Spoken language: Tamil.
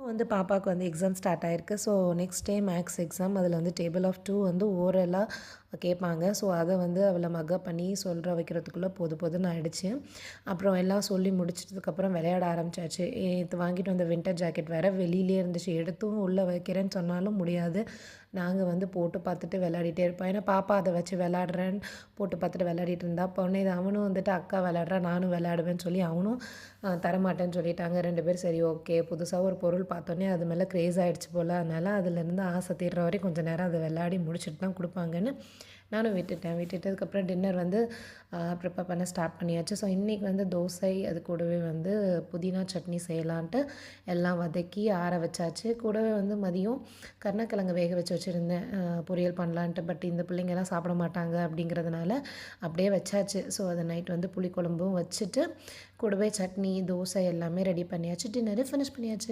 வந்து பாப்பாவுக்கு வந்து எக்ஸாம் ஸ்டார்ட் ஆயிருக்கு. So next day maths exam. அதில் வந்து டேபிள் ஆஃப் 2 வந்து ஓரலாக கேட்பாங்க. ஸோ அதை வந்து அவளை மக்கப் பண்ணி சொல்ற வைக்கிறதுக்குள்ளே போதும்னு ஆயிடுச்சு. அப்புறம் எல்லாம் சொல்லி முடிச்சிட்டதுக்கப்புறம் விளையாட ஆரம்பிச்சாச்சு. இது வாங்கிட்டு வந்த வின்டர் ஜாக்கெட் வேறு வெளியிலே இருந்துச்சு. எடுத்தும் உள்ளே வைக்கிறேன்னு சொன்னாலும் முடியாது. நாங்கள் வந்து போட்டு பார்த்துட்டு விளையாடிட்டே இருப்போம். ஏன்னா பாப்பா அதை வச்சு விளையாடுறேன்னு போட்டு பார்த்துட்டு விளையாடிட்டு இருந்தா. பொண்ணு இது அவனும் வந்துட்டு அக்கா விளையாடுறா நானும் விளையாடுவேன்னு சொல்லி அவனும் தரமாட்டேன்னு சொல்லிட்டாங்க. 2 பேரும் சரி ஓகே. புதுசாக ஒரு பொருள் பார்த்தோன்னே அது மேலே க்ரேஸ் ஆகிடுச்சு போல். அதனால் அதுலேருந்து ஆசை தீர்ற வரையும் கொஞ்சம் நேரம் அதை விளையாடி முடிச்சுட்டு தான் கொடுப்பாங்கன்னு நானும் விட்டுட்டதுக்கப்புறம் டின்னர் வந்து ப்ரிப்பேர் பண்ண ஸ்டார்ட் பண்ணியாச்சு. ஸோ இன்றைக்கி வந்து தோசை அது கூடவே வந்து புதினா சட்னி செய்யலான்ட்டு எல்லாம் வதக்கி ஆற வச்சாச்சு. கூடவே வந்து மதியம் கருணக்கிழங்கு வேக வச்சுருந்தேன் பொரியல் பண்ணலான்ட்டு. பட் இந்த பிள்ளைங்கெல்லாம் சாப்பிட மாட்டாங்க அப்படிங்கிறதுனால அப்படியே வச்சாச்சு. ஸோ அதை நைட் வந்து புளிக்குழம்பும் வச்சுட்டு கூடவே சட்னி தோசை எல்லாமே ரெடி பண்ணியாச்சு. டின்னரு ஃபினிஷ் பண்ணியாச்சு.